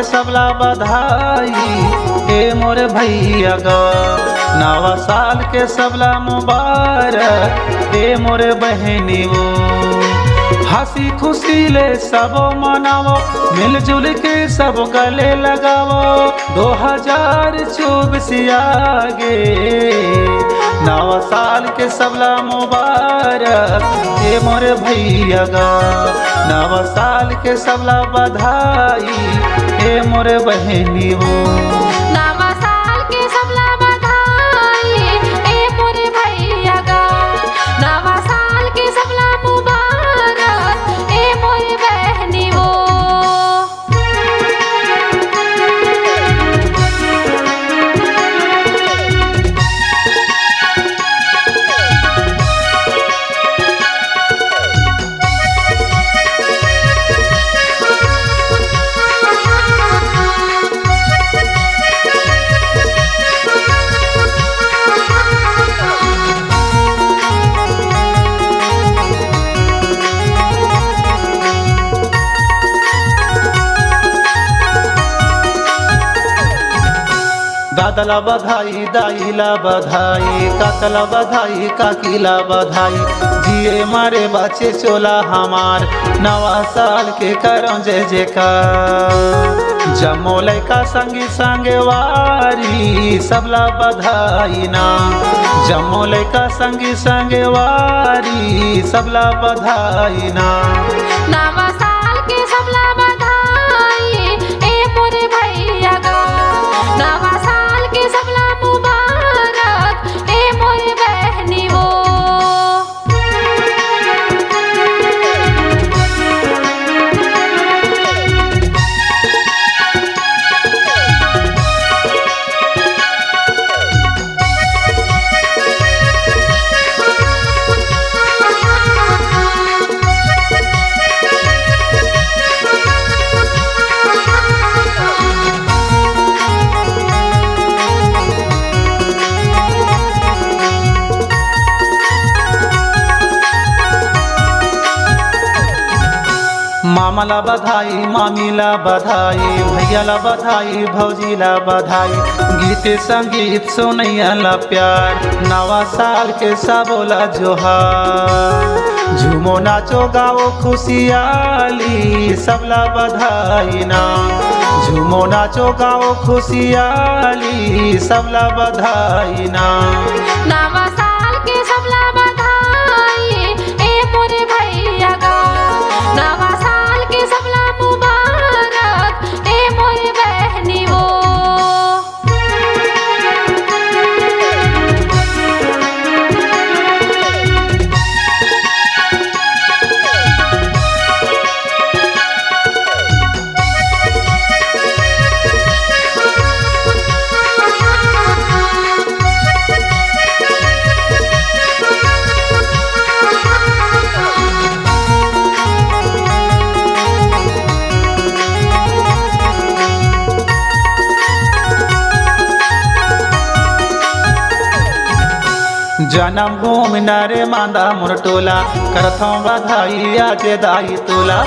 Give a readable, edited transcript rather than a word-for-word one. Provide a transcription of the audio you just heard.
सबला बधाई ए मोरे भैया गा। नवा साल के सबला मुबारक ए मोरे बहनी वो। हंसी खुशी ले सबो मनावो, मिलजुल के सब गले लगावो। 2024 आगे नवा साल के सबला मुबारक ए मोरे भैया गा। नवा साल के सबला बधाई ए मोरे बहनी वो। नवा साल के सबला बधाई ए मोरे भैया गा। नवा साल के सबला मुबारक ए मोरे बहनी वो। दादला बधाई, दाईला बधाई, काकला बधाई, काकीला बधाई। जिए मारे बच्चे चोला हमार, नवा साल के करो जय जयकार। जमो लैका संगी संगे वारी सबला बधाई ना। जमो लैका संगी संगे वारी सबला बधाई ना। नवा साल के सबला बधाई ए मोरे भैया गा। नवा साल के सबला मुबारक ए मोरे बहनी वो। मामला बधाई, मामीला बधाई, भैयाला बधाई, भौजीला बधाई। गीत संगीत सुनैयाला प्यार, नवा साल के सबोला जोहार। झूमो नाचो गाओ खुशियाली सबला बधाई ना। झूमो नाचो गाओ खुशियाली सबला बधाई ना। नवा साल के सबला बधाई ए मोरे भैया गा। नवा साल के सबला मुबारक ए मोरे बहनी वो। जन्म भूमि नरे मांदा मुरटोला, करथों बधाई आज दाई तोला।